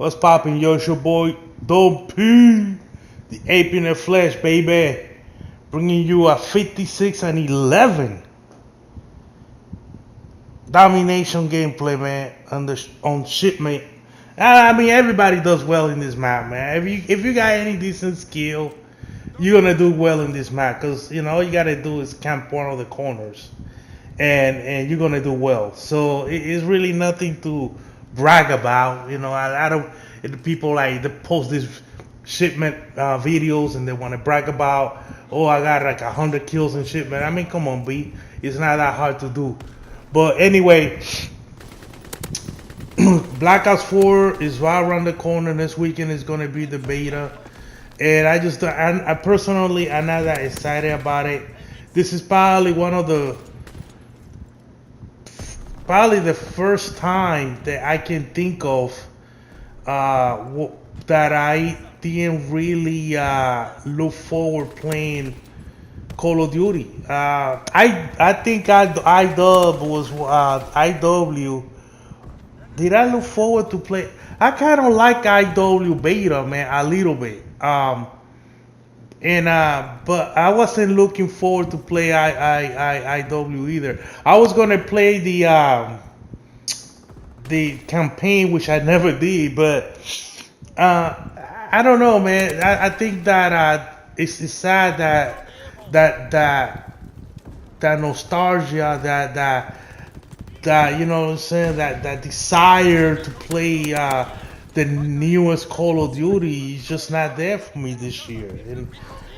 What's poppin', yo? It's your boy, Duty P, the ape in the flesh, baby. Bringing you a 56 and 11 domination gameplay, man, on shipment. I mean, everybody does well in this map, man. If you got any decent skill, you're gonna do well in this map, cause you know all you gotta do is camp one of the corners, and you're gonna do well. So it's really nothing to brag about. You know, I don't. People like they post these shipment videos and they want to brag about, oh, I got like 100 kills in shipment. I mean, come on, B. It's not that hard to do. But anyway, Black Ops 4 is right around the corner. This weekend is gonna be the beta, and I personally, I'm not that excited about it. This is probably the first time that I can think of that I didn't really look forward playing Call of Duty. I think IW was IW. Did I look forward to play? I kind of like IW beta, man, a little bit. But I wasn't looking forward to play IW either. I was gonna play the campaign, which I never did, but I don't know, man. I think that it's sad that nostalgia, that you know what I'm saying, that desire to play the newest Call of Duty is just not there for me this year, and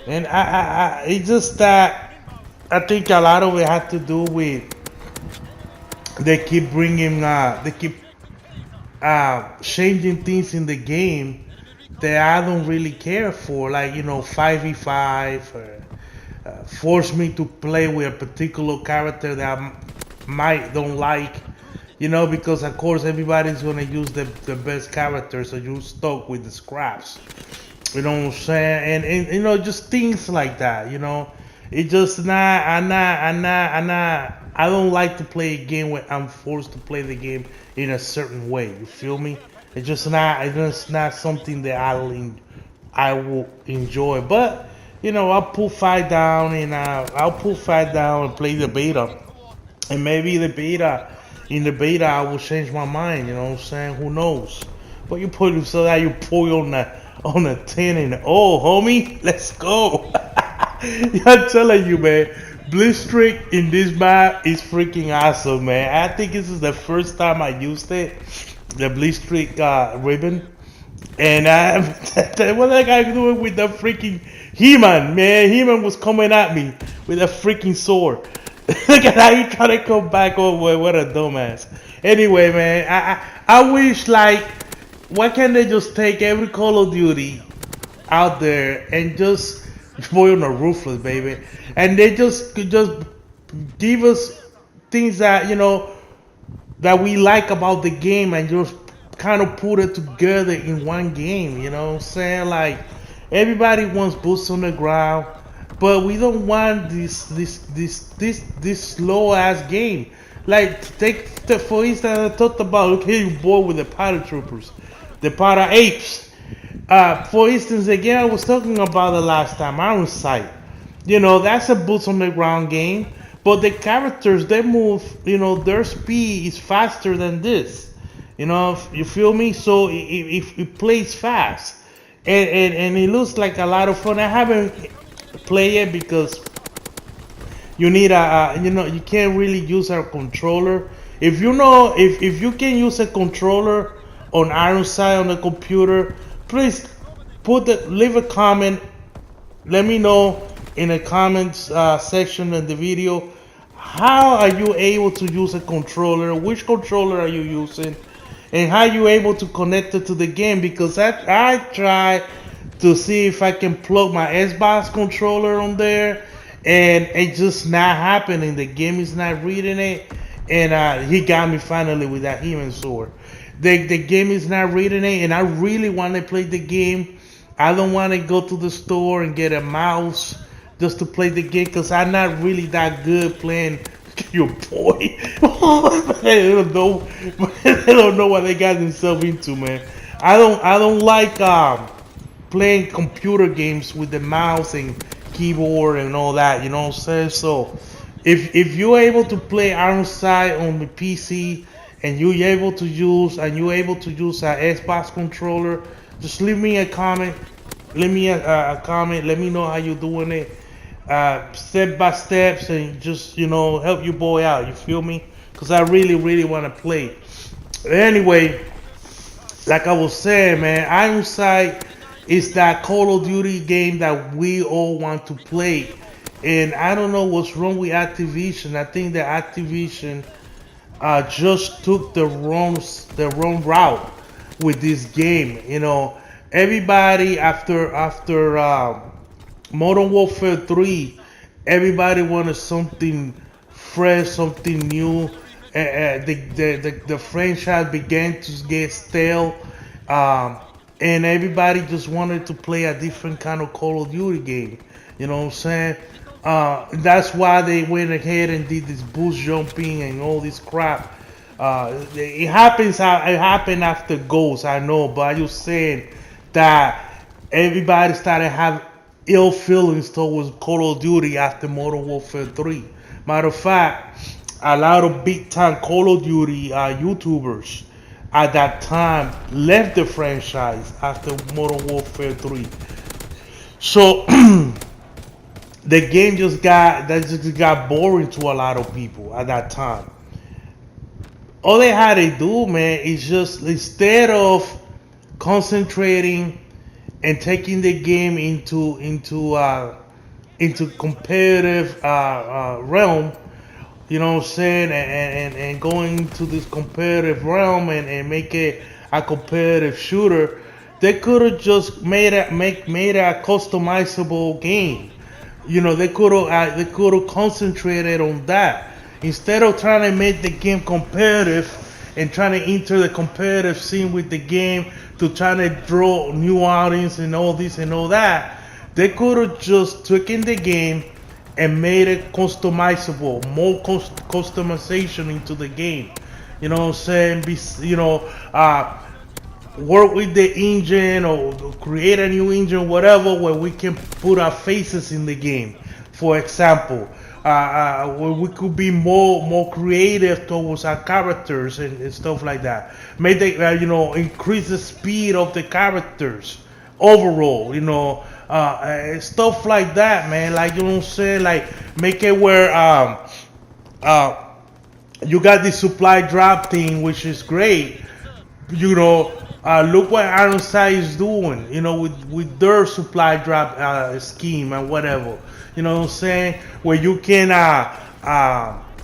it's just that I think a lot of it had to do with they keep changing things in the game that I don't really care for, like, you know, 5v5, or force me to play with a particular character that I don't like, you know, because of course everybody's gonna use the best character, so you're stuck with the scraps. You know what I'm saying? And you know, just things like that, you know. It just I don't like to play a game where I'm forced to play the game in a certain way. You feel me? It's just not something that I will enjoy. But you know, I'll put fight down and play the beta. And maybe in the beta I will change my mind. You know what I'm saying? Who knows? But you put so that you pull on a 10 and oh, homie, let's go. I'm telling you, man, Blitzstreak in this map is freaking awesome, man. I think this is the first time I used it, the Blitzstreak ribbon, and what that guy doing with the freaking He-Man, man? He-Man was coming at me with a freaking sword. Look at how he trying to come back over. What a dumbass. Anyway, man, I wish, like, why can't they just take every Call of Duty out there and just spoil the ruthless, baby, and they just give us things that, you know, that we like about the game, and just kind of put it together in one game. You know what I'm saying? Like, everybody wants boots on the ground, but we don't want this slow ass take for instance, I talked about getting bored with the paratroopers, the para apes. For instance, again, I was talking about the last time, Iron Sight. You know, that's a boots on the ground game, but the characters, they move, you know, their speed is faster than this. You know, you feel me? So it plays fast, and it looks like a lot of fun. I haven't played it because you need you can't really use a controller. If you can use a controller on Iron Sight on the computer, please leave a comment. Let me know in the comments section of the video, how are you able to use a controller? Which controller are you using? And how are you able to connect it to the game? Because I try to see if I can plug my Xbox controller on there, and it's just not happening. The game is not reading it, and he got me finally with that He-Man sword. The game is not reading it, and I really want to play the game. I don't want to go to the store and get a mouse just to play the game, because I'm not really that good playing your boy. They don't know what they got themselves into, man. I don't like playing computer games with the mouse and keyboard and all that. You know what I'm saying? So if you're able to play Ironside on the PC and you're able to use an Xbox controller, just leave me a comment. Leave me a comment. Let me know how you're doing it, step by steps, and just help your boy out. You feel me? Because I really really want to play. Anyway, like I was saying, man, Ironside is that Call of Duty game that we all want to play. And I don't know what's wrong with Activision. I think that Activision just took the wrong route with this game. Everybody after Modern Warfare 3, everybody wanted something fresh, something new. The franchise began to get stale, and everybody just wanted to play a different kind of Call of Duty game. You know what I'm saying? That's why they went ahead and did this boost jumping and all this crap. It happens. It happened after Ghost, I know, but I'm just saying that everybody started having ill feelings towards Call of Duty after Modern Warfare 3. Matter of fact, a lot of big time Call of Duty YouTubers at that time left the franchise after Modern Warfare 3. So the game just got boring to a lot of people at that time. All they had to do, man, is just instead of concentrating and taking the game into competitive realm, you know what I'm saying, and going into this competitive realm and make it a competitive shooter, they could have just made a customizable game. They could have concentrated on that instead of trying to make the game competitive and trying to enter the competitive scene with the game to try to draw new audience and all this and all that. They could have just taken the game and made it customizable, more customization into the game. You know what I'm saying? Work with the engine or create a new engine, whatever, where we can put our faces in the game. For example, where we could be more creative towards our characters and stuff like that. Make increase the speed of the characters overall. Stuff like that, man. Like, you know what I'm saying? Like, make it where you got the supply drop thing, which is great. Look what Ironside is doing, with their supply drop scheme and whatever. You know what I'm saying? Where you can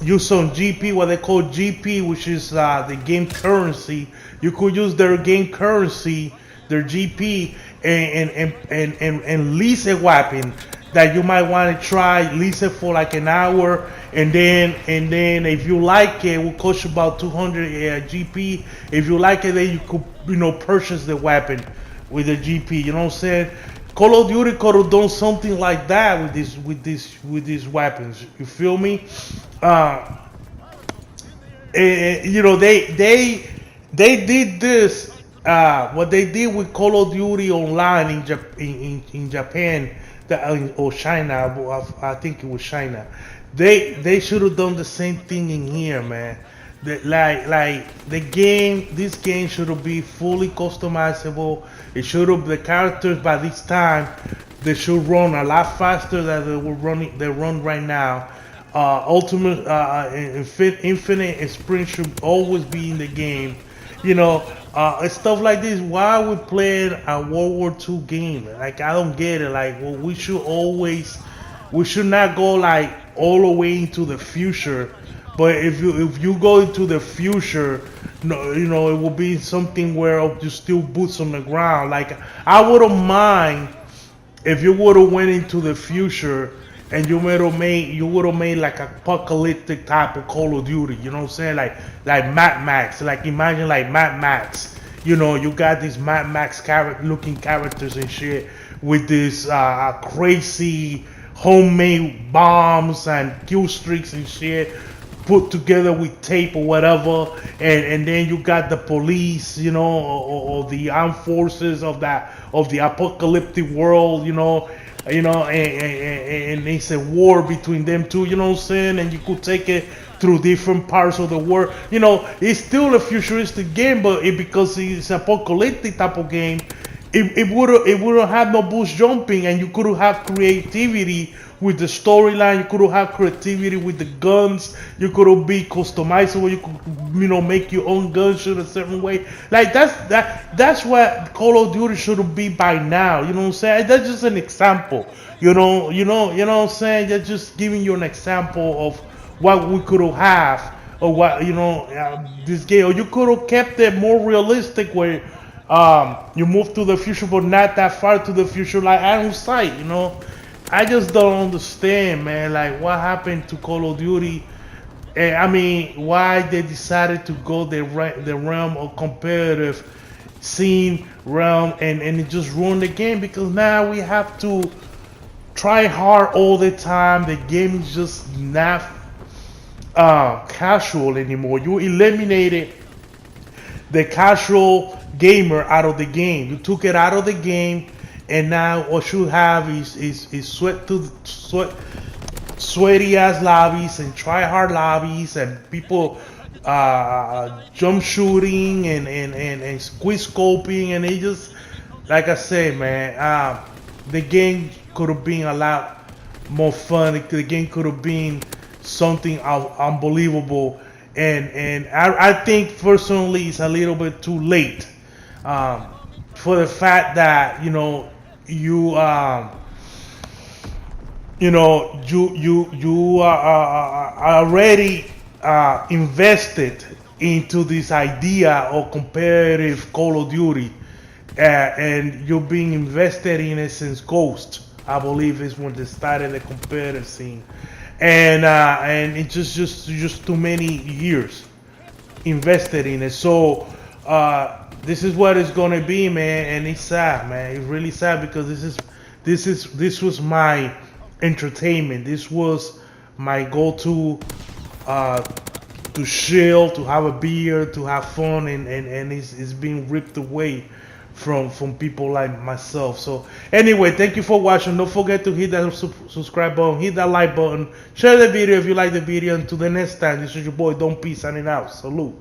use some GP, what they call GP, which is the game currency. You could use their game currency, their GP, and lease a weapon that you might want to try. Lease it for like an hour, and then if you like it, will cost you about 200 GP. If you like it, then you could purchase the weapon with the GP. You know what I'm saying? Call of Duty could have done something like that with these weapons. You feel me? They did this. What they did with Call of Duty Online in Japan, or China, I think it was China. They should have done the same thing in here, man. This game should have been fully customizable. It should have, the characters by this time, they should run a lot faster than they run right now. Ultimate, Infinite and Sprint should always be in the game. Stuff like this. Why are we playing a World War II game? Like, I don't get it. Like, well, we should not go like all the way into the future. But if you go into the future, it will be something where you still boots on the ground. Like, I wouldn't mind if you would have went into the future and you would have made like a apocalyptic type of Call of Duty. You know what I'm saying? Like Mad Max. Like, imagine like Mad Max. You got these Mad Max looking characters and shit with this crazy homemade bombs and kill streaks and shit. put together with tape or whatever, and then you got the police, or the armed forces of the apocalyptic world, and it's a war between them two, you know what I'm saying? And you could take it through different parts of the world. It's still a futuristic game, but because it's apocalyptic type of game, it wouldn't have no bush jumping, and you could have creativity with the storyline. You could have creativity with the guns. You could be customizable. You could make your own gun shoot a certain way. Like that's what Call of Duty should be by now. You know what I'm saying? That's just an example. What I'm saying. Just giving you an example of what we could have, or what this game. Or you could have kept it more realistic, where you move to the future, but not that far to the future, like out of sight. I just don't understand, man. Like, what happened to Call of Duty? I mean, why they decided to go the realm of competitive scene realm, and it just ruined the game, because now we have to try hard all the time. The game is just not casual anymore. You eliminated the casual gamer out of the game. You took it out of the game, and now what you have is sweaty ass lobbies and try hard lobbies, and people jump shooting and squeeze scoping, and they just, like I said, man, the game could have been a lot more fun. The game could have been something unbelievable, and I think personally it's a little bit too late, for the fact that you are already invested into this idea of competitive Call of Duty, and you're being invested in it since Ghost, I believe, is when they started the competitive scene, and it's just too many years invested in it. So this is what it's gonna be, man, and it's sad, man. It's really sad, because this was my entertainment. This was my go-to to chill, to have a beer, to have fun, and it's being ripped away from people like myself. So anyway, thank you for watching. Don't forget to hit that subscribe button, hit that like button, share the video if you like the video. Until the next time, this is your boy Don P signing out. Salute.